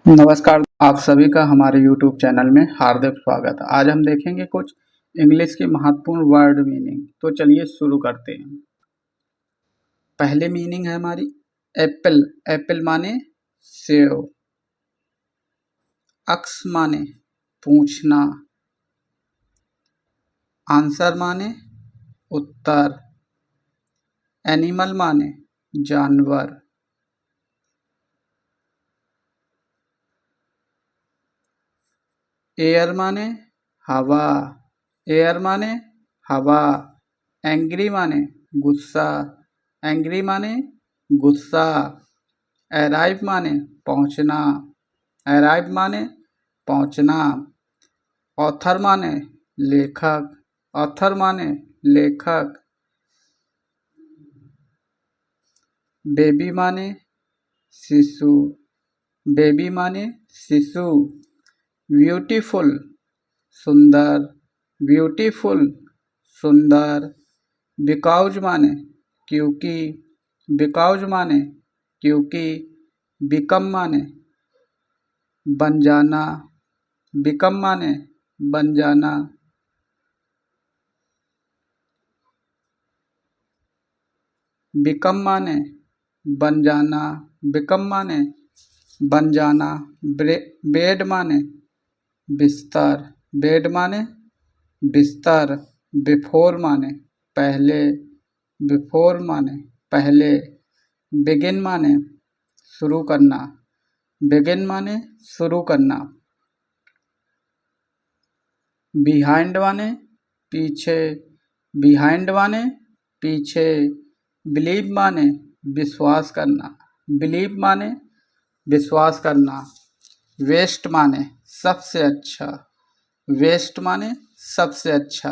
नमस्कार, आप सभी का हमारे YouTube चैनल में हार्दिक स्वागत है। आज हम देखेंगे कुछ इंग्लिश की महत्वपूर्ण वर्ड मीनिंग। तो चलिए शुरू करते हैं। पहले मीनिंग है हमारी एप्पल। एप्पल माने सेव। अक्स माने पूछना। आंसर माने उत्तर। एनिमल माने जानवर। एयर माने हवा। एयर माने हवा। एंग्री माने गुस्सा। एंग्री माने गुस्सा। अराइव माने पहुंचना। अराइव माने पहुंचना। ऑथर माने लेखक। ऑथर माने लेखक। बेबी माने शिशु। बेबी माने शिशु। ब्यूटीफुल सुंदर। ब्यूटीफुल सुंदर। बिकॉज माने क्योंकि। बिकॉज माने क्योंकि। बिकम माने बन जाना। बिकम माने बन जाना। बिकम माने बन जाना। बिकम माने बन जाना। बेड माने बिस्तर। बेड माने बिस्तर। बिफोर माने पहले। बिफोर माने पहले। बिगिन माने शुरू करना। बिगिन माने शुरू करना। बिहाइंड माने पीछे। बिहाइंड माने पीछे। बिलीव माने विश्वास करना। बिलीव माने विश्वास करना। वेस्ट माने सबसे अच्छा। वेस्ट माने सबसे अच्छा।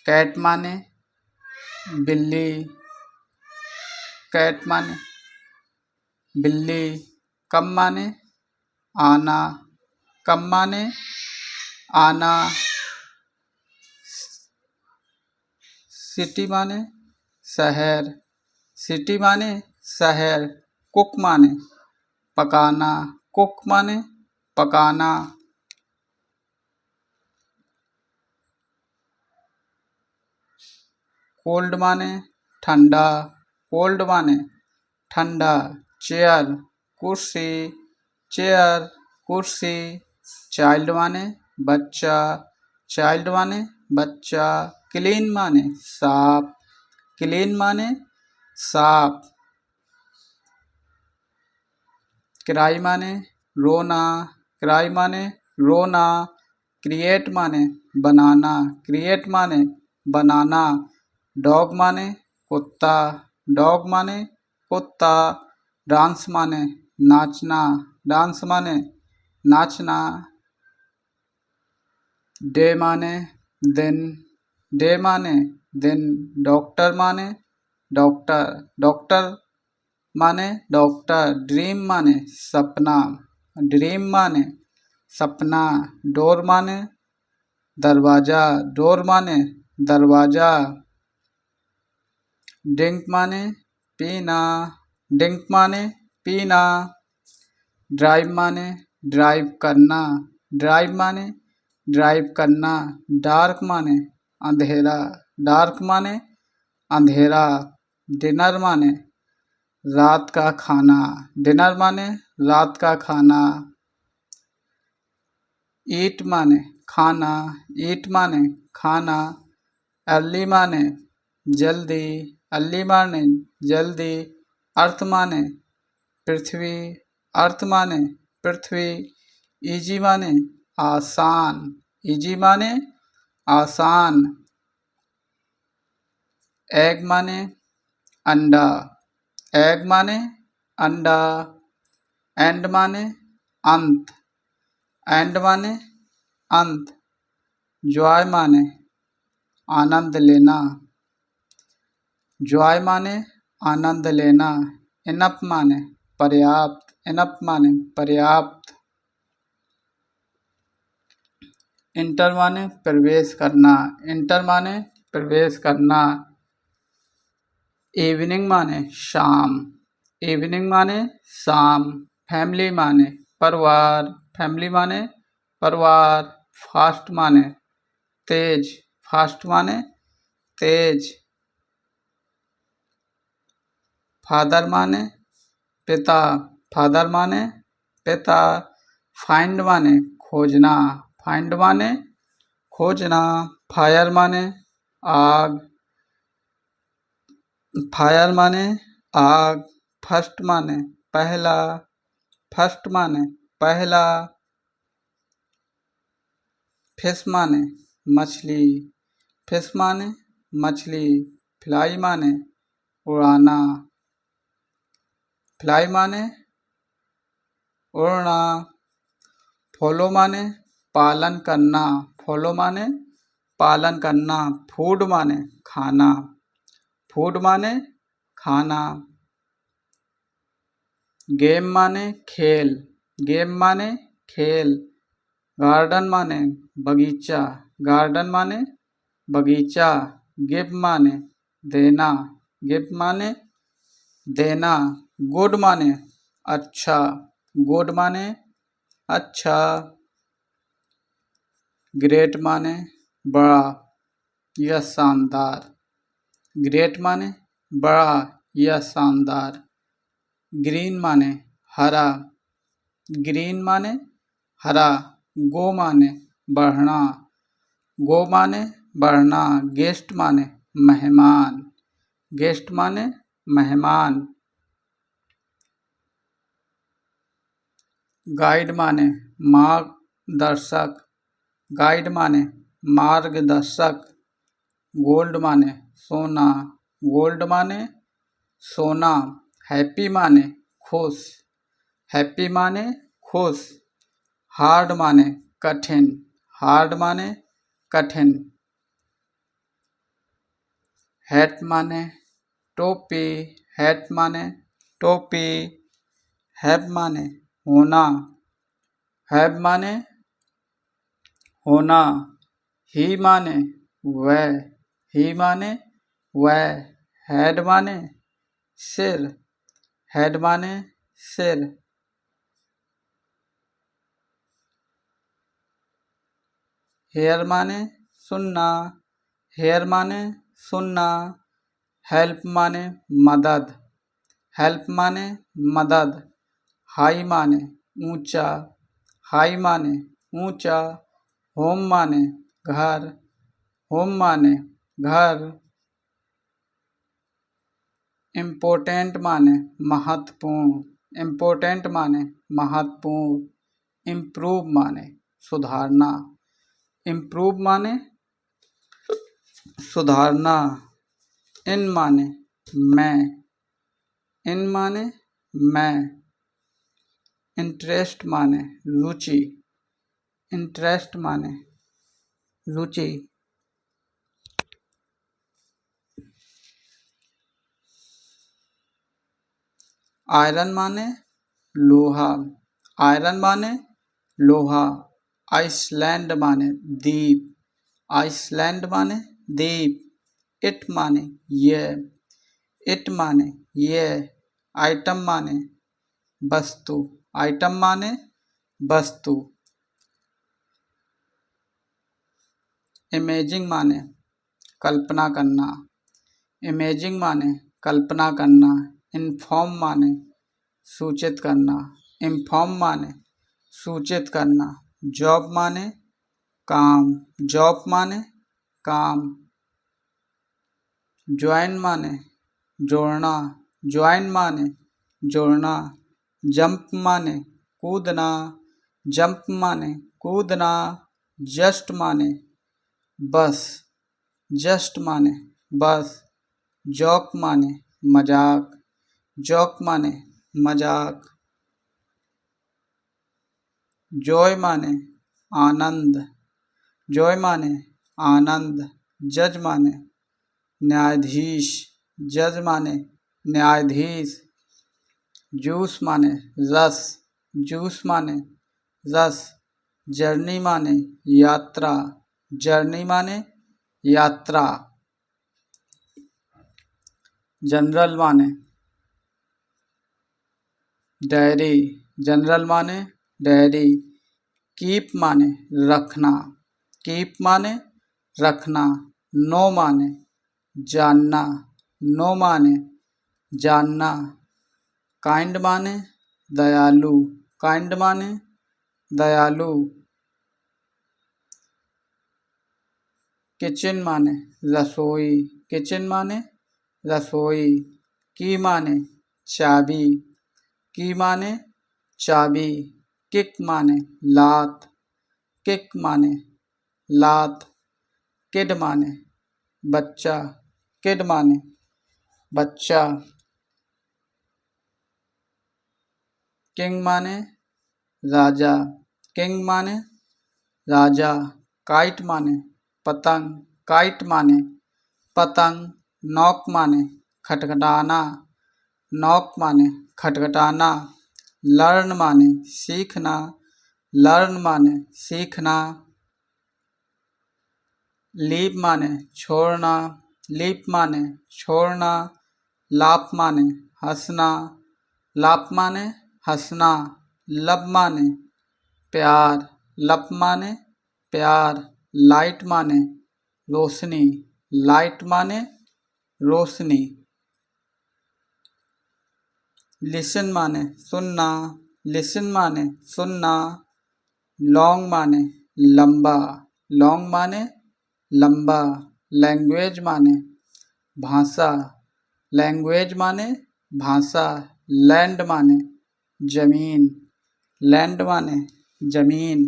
कैट माने बिल्ली। कैट माने बिल्ली। कम माने आना। कम माने आना। सिटी माने शहर। सिटी माने शहर। कुक माने पकाना। कुक माने पकाना। कोल्ड माने ठंडा। कोल्ड माने ठंडा। चेयर कुर्सी। चेयर कुर्सी। चाइल्ड माने बच्चा। चाइल्ड माने बच्चा। क्लीन माने साफ। क्लीन माने साफ। क्राई माने रोना। क्राई माने रोना। क्रिएट माने बनाना। क्रिएट माने बनाना। डॉग माने कुत्ता। डॉग माने कुत्ता। डांस माने नाचना। डांस माने नाचना। डे माने दिन। डे माने दिन। डॉक्टर माने डॉक्टर। डॉक्टर माने डॉक्टर। ड्रीम माने सपना। ड्रीम माने सपना। डोर माने दरवाजा। डोर माने दरवाजा। ड्रिंक माने पीना। ड्रिंक माने पीना। ड्राइव माने ड्राइव करना। ड्राइव माने ड्राइव करना। डार्क माने अंधेरा। डार्क माने अंधेरा। डिनर माने रात का खाना। डिनर माने रात का खाना। ईट माने खाना। ईट माने खाना। अर्ली माने जल्दी। अर्ली माने जल्दी। अर्थ माने पृथ्वी। अर्थ माने पृथ्वी। इजी माने आसान। इजी माने आसान। एग माने अंडा। एग माने अंडा। एंड माने अंत। एंड माने अंत। जॉय माने आनंद लेना। जॉय माने आनंद लेना। इनफ माने पर्याप्त। इनफ माने पर्याप्त। इंटर माने प्रवेश करना। इंटर माने प्रवेश करना। इवनिंग माने शाम। इवनिंग माने शाम। फैमिली माने परिवार, फैमिली माने परिवार। फास्ट माने तेज, फास्ट माने तेज। फादर माने पिता, फादर माने पिता। फाइंड माने खोजना, फाइंड माने खोजना। फायर माने आग, फायर माने आग। फर्स्ट माने पहला, फर्स्ट माने पहला। फिश माने मछली, फिश माने मछली। फ्लाई माने उड़ाना, फ्लाई माने उड़ना। फॉलो माने पालन करना, फॉलो माने पालन करना। फूड माने खाना, फूड माने खाना। गेम माने खेल, गेम माने खेल। गार्डन माने बगीचा, गार्डन माने बगीचा। गिव माने देना, गिव माने देना। गुड माने अच्छा, गुड माने अच्छा। ग्रेट माने बड़ा या शानदार, ग्रेट माने बड़ा या शानदार। ग्रीन माने हरा, ग्रीन माने हरा। गो माने बढ़ना, गो माने बढ़ना। गेस्ट माने मेहमान, गेस्ट माने मेहमान। गाइड माने मार्गदर्शक, गाइड माने मार्गदर्शक। गोल्ड माने सोना, गोल्ड माने सोना। हैप्पी माने खुश, हैप्पी माने खुश। हार्ड माने कठिन, हार्ड माने कठिन। हैट माने टोपी, हैट माने टोपी। हैव माने होना, हैव माने होना। ही माने वह, ही माने वह। हेड माने सिर, हेड माने सिर। हेयर माने सुनना, हेयर माने सुनना। हेल्प माने मदद, हेल्प माने मदद। हाई माने ऊंचा, हाई माने ऊंचा। होम माने घर, होम माने घर। इम्पोर्टेंट माने महत्वपूर्ण, इम्पोर्टेंट माने महत्वपूर्ण। इम्प्रूव माने सुधारना, इम्प्रूव माने सुधारना। इन माने मैं, इन माने मैं। इंटरेस्ट माने रुचि, इंटरेस्ट माने रुचि। आयरन माने लोहा, आयरन माने लोहा। आइसलैंड माने द्वीप, आइसलैंड माने द्वीप। इट माने ये, इट माने ये। आइटम माने वस्तु, आइटम माने वस्तु। इमेजिंग माने कल्पना करना, इमेजिंग माने कल्पना करना। इन्फॉर्म माने सूचित करना, इन्फॉर्म माने सूचित करना। जॉब माने काम, जॉब माने काम। ज्वाइन माने जोड़ना, ज्वाइन माने जोड़ना। जंप माने कूदना, जंप माने कूदना। जस्ट माने बस, जस्ट माने बस। जोक माने मजाक, जोक माने मजाक। जॉय माने आनंद, जॉय माने आनंद। जज माने न्यायाधीश, जज माने न्यायाधीश। जूस माने रस, जूस माने रस। जर्नी माने यात्रा, जर्नी माने यात्रा। जनरल माने डायरी जनरल माने डायरी। कीप माने रखना, कीप माने रखना। नो माने जानना, नो माने जानना। काइंड माने दयालु, काइंड माने दयालु। किचन माने रसोई, किचन माने रसोई। की माने चाबी, की माने चाबी। किक माने लात, किक माने लात। किड माने बच्चा, किड माने बच्चा। किंग माने राजा, किंग माने राजा। काइट माने पतंग, काइट माने पतंग। नॉक माने खटखटाना, नॉक माने खटखटाना। लर्न माने सीखना, लर्न माने सीखना। लीव माने छोड़ना, लीव माने छोड़ना। लाफ माने हंसना, लाफ माने हंसना। लब माने प्यार, लब माने प्यार। लाइट माने रोशनी, लाइट माने रोशनी। लिसन माने सुनना, लिसन माने सुनना। लॉन्ग माने लंबा, लॉन्ग माने लंबा। लैंग्वेज माने भाषा, लैंग्वेज माने भाषा। लैंड माने जमीन, लैंड माने जमीन।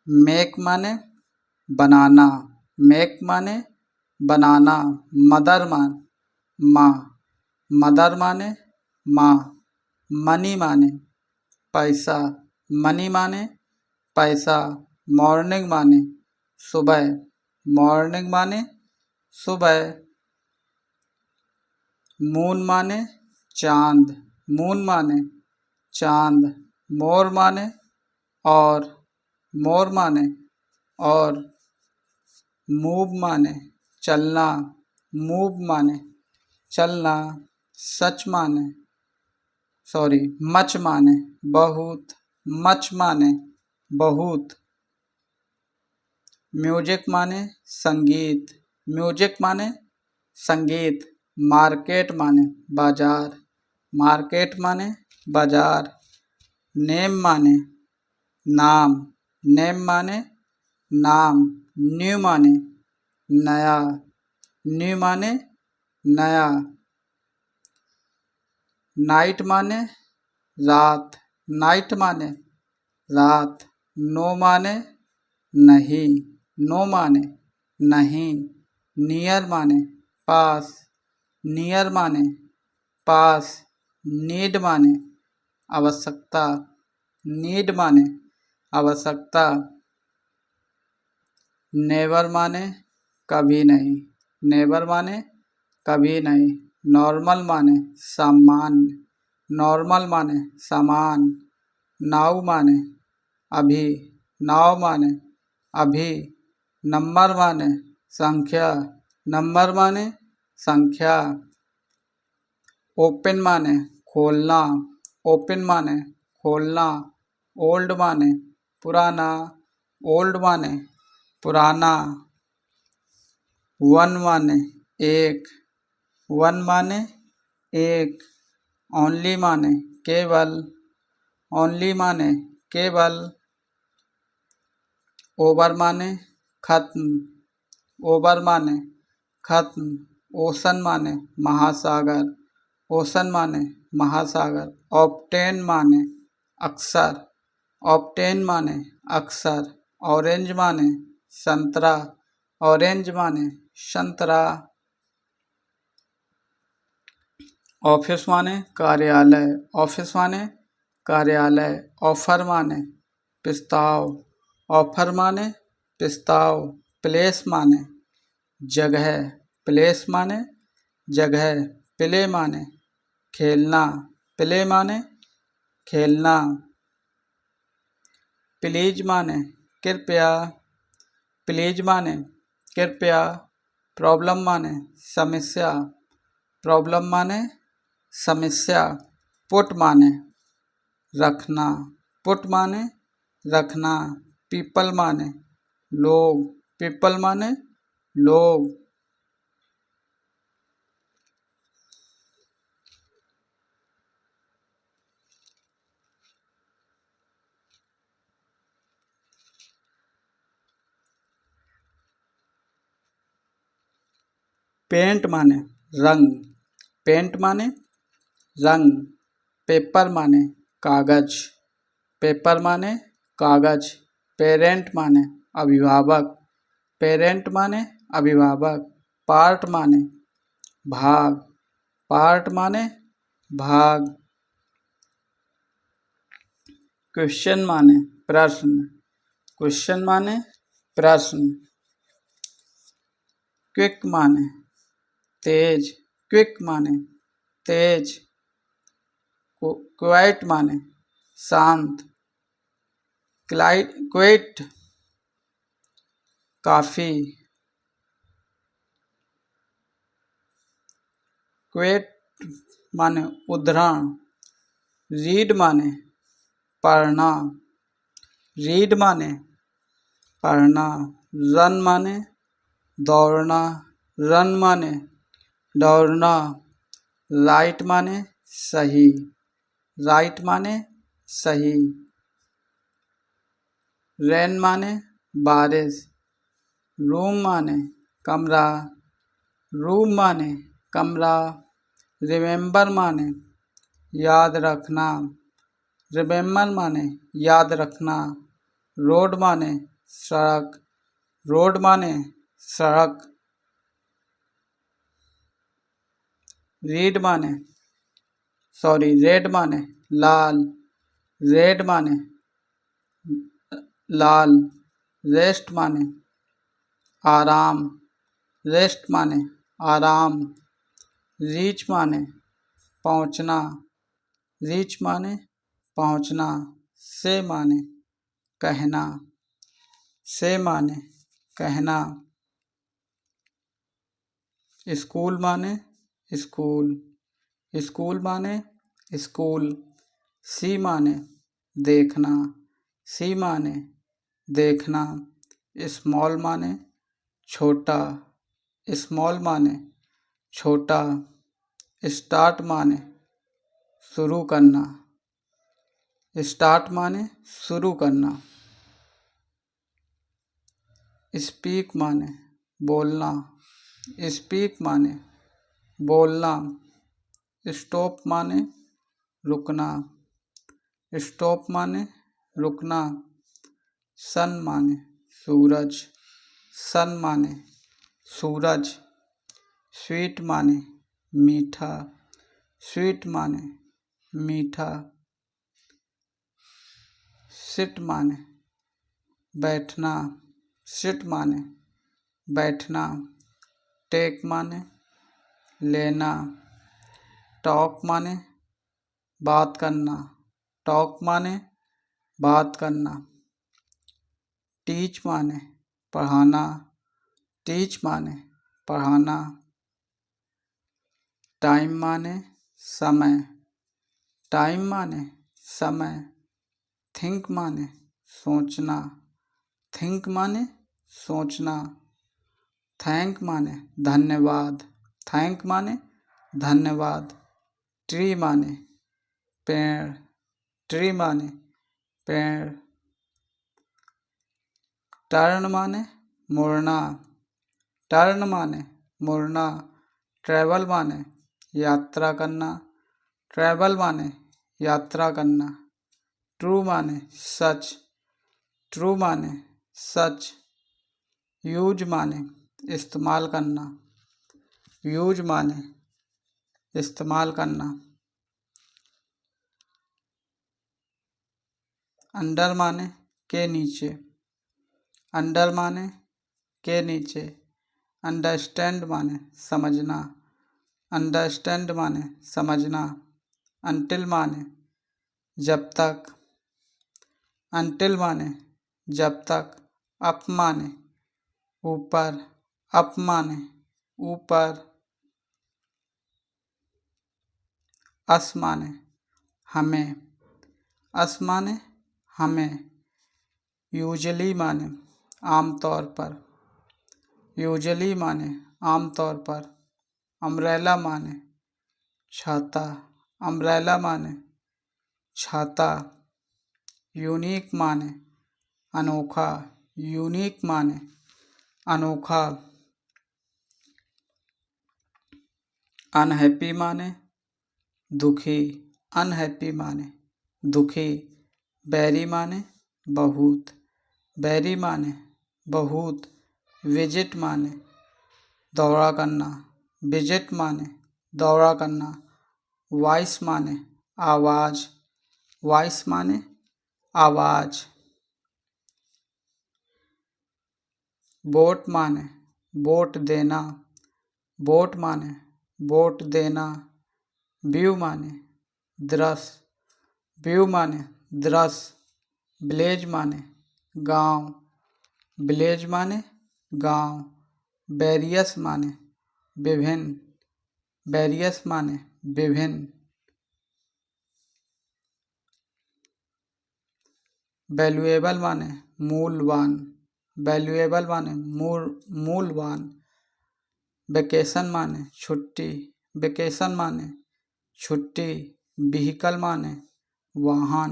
मेक माने बनाना, मेक माने बनाना। मदर माने माँ, मदर माने माँ। मनी माने पैसा, मनी माने पैसा। मॉर्निंग माने सुबह, मॉर्निंग माने सुबह। मून माने चांद, मून माने चांद। मोर माने और, मोर माने और। मूव माने चलना, मूव माने चलना। सच माने मच माने बहुत, मच माने बहुत। म्यूजिक माने संगीत, म्यूजिक माने संगीत। मार्केट माने बाजार, मार्केट माने बाजार। नेम माने नाम, नेम माने नाम। न्यू माने नया, न्यू माने नया। नाइट माने रात, नाइट माने रात। नो माने नहीं, नो माने नहीं। नियर माने पास, नियर माने पास। नीड माने आवश्यकता, नीड माने आवश्यकता। नेवर माने कभी नहीं, नेवर माने कभी नहीं। नॉर्मल माने सामान्य, नॉर्मल माने सामान। नाउ माने अभी, नाउ माने अभी। नंबर माने संख्या, नंबर माने संख्या। ओपन माने खोलना, ओपन माने खोलना। ओल्ड माने पुराना, ओल्ड माने पुराना। वन माने एक, वन माने एक। ओनली माने केवल, ओनली माने केवल। ओवर माने खत्म, ओवर माने खत्म। ओशन माने महासागर, ओशन माने महासागर। ऑब्टेन माने अक्सर, ऑब्टेन माने अक्सर। ऑरेंज माने संतरा, ऑरेंज माने संतरा। ऑफिस माने कार्यालय, ऑफिस माने कार्यालय। ऑफर माने प्रस्ताव, ऑफर माने प्रस्ताव। प्लेस माने जगह, प्लेस माने जगह। प्ले माने खेलना, प्ले माने खेलना। प्लीज माने कृपया, प्लीज माने कृपया। प्रॉब्लम माने समस्या, प्रॉब्लम माने समस्या। पुट माने रखना, पुट माने रखना। पीपल माने लोग, पीपल माने लोग। पेंट माने रंग, पेंट माने रंग। पेपर माने कागज, पेपर माने कागज। पेरेंट माने अभिभावक, पेरेंट माने अभिभावक। पार्ट माने भाग, पार्ट माने भाग। क्वेश्चन माने प्रश्न, क्वेश्चन माने प्रश्न। क्विक माने तेज, क्विक माने तेज। क्वाइट माने शांत, क्वाइट काफी। क्वेट माने उद्धरण। रीड माने पढ़ना, रीड माने पढ़ना। रन माने दौड़ना, रन माने दौड़ना। राइट माने सही, राइट माने सही। रेन माने बारिश। रूम माने कमरा, रूम माने कमरा। रिमेम्बर माने याद रखना, रिमेम्बर माने याद रखना। रोड माने सड़क, रोड माने सड़क। रेड माने रेड माने लाल, रेड माने लाल। रेस्ट माने आराम, रेस्ट माने आराम। रीच माने पहुंचना, रीच माने पहुंचना। से माने कहना, से माने कहना। स्कूल माने स्कूल, स्कूल माने स्कूल। सी माने देखना, सी माने देखना। स्मॉल माने छोटा, स्मॉल माने छोटा। स्टार्ट माने शुरू करना, स्टार्ट माने शुरू करना। स्पीक माने बोलना, स्पीक माने बोलना। स्टॉप माने रुकना, स्टॉप माने रुकना। सन माने सूरज, सन माने सूरज। स्वीट माने मीठा, स्वीट माने मीठा। सिट माने बैठना, सिट माने बैठना। टेक माने लेना, टॉक माने बात करना, टॉक माने बात करना। टीच माने पढ़ाना, टीच माने पढ़ाना। टाइम माने समय, टाइम माने समय। थिंक माने सोचना, थिंक माने सोचना। थैंक माने धन्यवाद, थैंक माने धन्यवाद। ट्री माने पेड़, ट्री माने पेड़। टर्न माने मुड़ना, टर्न माने मुड़ना। ट्रैवल माने यात्रा करना, ट्रैवल माने यात्रा करना। ट्रू माने सच, ट्रू माने सच। यूज माने इस्तेमाल करना, यूज माने इस्तेमाल करना। अंडर माने के नीचे, अंडर माने के नीचे। अंडरस्टैंड माने समझना, अंडरस्टैंड माने समझना। अनटिल माने जब तक, अनटिल माने जब तक। अप माने ऊपर, अप माने ऊपर। अस माने हमें, अस माने हमें। यूजुअली माने आमतौर पर, यूजुअली माने आमतौर पर। अम्ब्रेला माने छाता, अम्ब्रेला माने छाता। यूनिक माने अनोखा, यूनिक माने अनोखा। अनहैप्पी माने दुखी, अनहैप्पी माने दुखी। वेरी माने बहुत, वेरी माने बहुत। विजिट माने दौरा करना, विजिट माने दौरा करना। वॉइस माने आवाज, वॉइस माने आवाज। वोट माने वोट देना, वोट माने वोट देना। व्यू माने दृश्य, व्यू माने दृश्य। विलेज माने गांव, विलेज माने गांव। वेरियस माने विभिन्न, वेरियस माने विभिन्न। वैल्यूएबल माने मूल्यवान, वैल्यूएबल माने मूल्यवान। वेकेशन माने छुट्टी, वेकेशन माने छुट्टी। व्हीकल माने वाहन,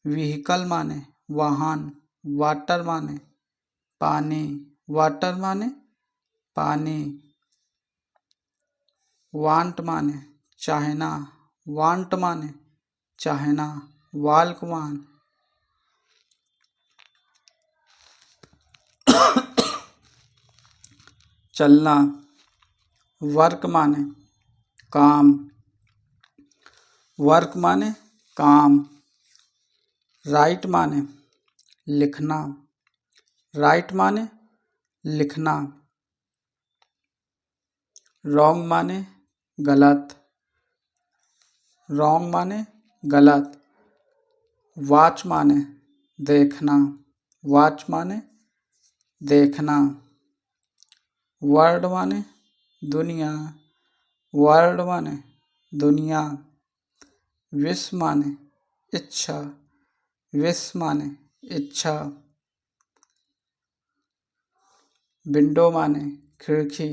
व्हीकल माने वाहन। वाटर माने पानी, वाटर माने पानी। वांट माने चाहना, वांट माने चाहना। वाल्क माने चलना। वर्क माने काम, वर्क माने काम। राइट माने लिखना, राइट माने लिखना। रॉन्ग माने गलत, रॉन्ग माने गलत। वॉच माने देखना, वॉच माने देखना। वर्ल्ड माने दुनिया, वर्ल्ड माने दुनिया। विश माने इच्छा, विश माने इच्छा। विंडो माने खिड़की,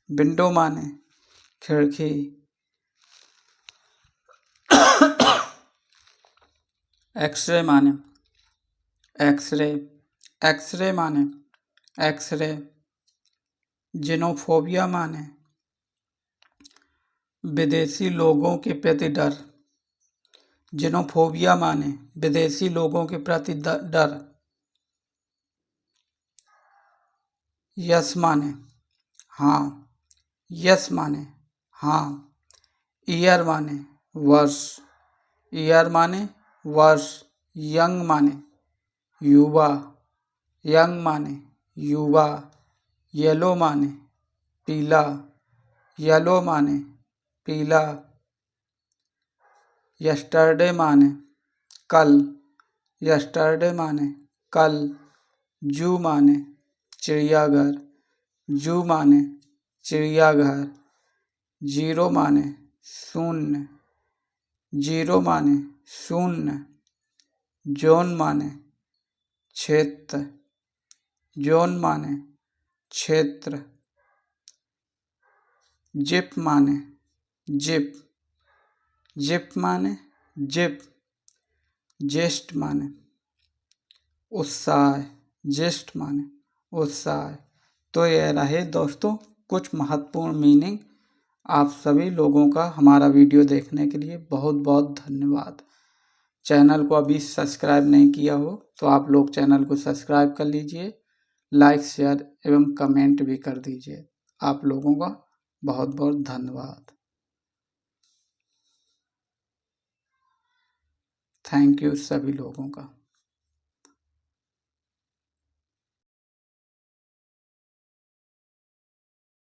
विंडो माने खिड़की। एक्सरे माने एक्सरे, एक्सरे माने एक्सरे। जिनोफोबिया माने विदेशी लोगों के प्रति डर, जिनोफोबिया माने विदेशी लोगों के प्रति डर। यस माने हाँ, यस माने हाँ। ईयर माने वर्ष, ईयर माने वर्ष। यंग माने युवा, यंग माने युवा। येलो माने पीला, येलो माने पीला। यस्टरडे माने कल, यस्टरडे माने कल। जू माने चिड़ियाघर, जू माने चिड़ियाघर। जीरो माने शून्य, जीरो माने शून्य। जोन माने क्षेत्र, जोन माने क्षेत्र। जिप माने जिप, जिप माने जिप। जेस्ट माने उत्साह, जेस्ट माने उत्साह। तो यह रहे दोस्तों कुछ महत्वपूर्ण मीनिंग। आप सभी लोगों का हमारा वीडियो देखने के लिए बहुत बहुत धन्यवाद। चैनल को अभी सब्सक्राइब नहीं किया हो तो आप लोग चैनल को सब्सक्राइब कर लीजिए, लाइक शेयर एवं कमेंट भी कर दीजिए। आप लोगों का बहुत बहुत धन्यवाद। थैंक यू सभी लोगों का।